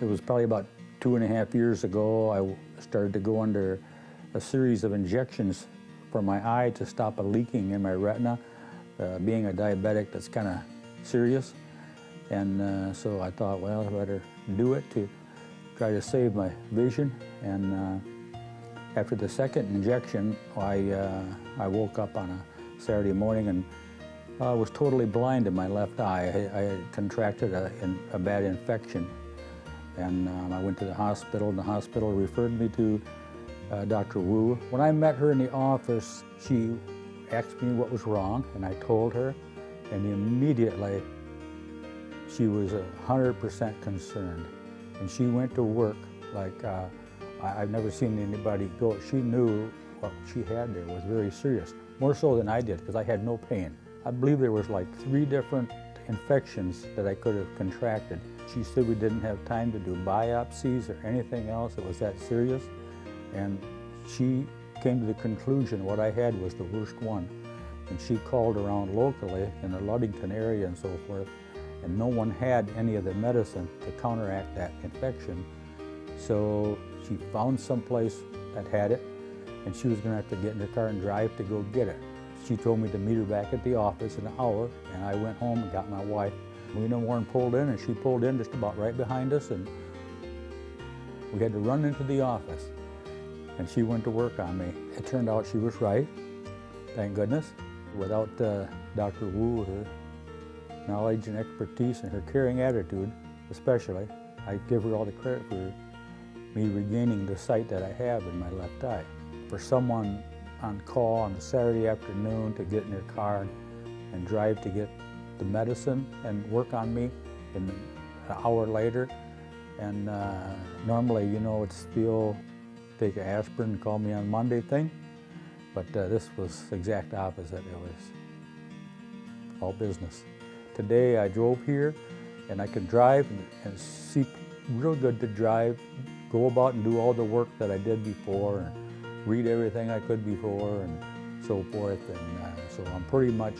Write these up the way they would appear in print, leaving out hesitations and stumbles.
It was probably about 2.5 years ago. I started to go under a series of injections for my eye to stop a leaking in my retina. Being a diabetic, that's kind of serious. And so I thought, well, I better do it to try to save my vision. And after the second injection, I woke up on a Saturday morning and I was totally blind in my left eye. I had contracted a bad infection. And I went to the hospital, and the hospital referred me to Dr. Wu. When I met her in the office, she asked me what was wrong, and I told her, and immediately she was 100% concerned. And she went to work like I've never seen anybody go. She knew what she had there was very serious, more so than I did, because I had no pain. I believe there was like 3 different infections that I could have contracted. She said we didn't have time to do biopsies or anything else. It was that serious. And she came to the conclusion what I had was the worst one. And she called around locally in the Ludington area and so forth, and no one had any of the medicine to counteract that infection. So she found some place that had it, and she was going to have to get in the car and drive to go get it. She told me to meet her back at the office in an hour, and I went home and got my wife. We no more than pulled in, and she pulled in just about right behind us, and we had to run into the office. And she went to work on me. It turned out she was right, thank goodness. Without Dr. Wu, her knowledge and expertise and her caring attitude, especially, I give her all the credit for me regaining the sight that I have in my left eye. For someone on call on a Saturday afternoon to get in their car and drive to get the medicine and work on me an hour later. And normally, you know, it's the old take an aspirin and call me on Monday thing, but this was the exact opposite. It was all business. Today I drove here and I could drive and see real good to drive, go about and do all the work that I did before, and read everything I could before and so forth. And so I'm pretty much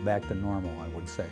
back to normal, I would say.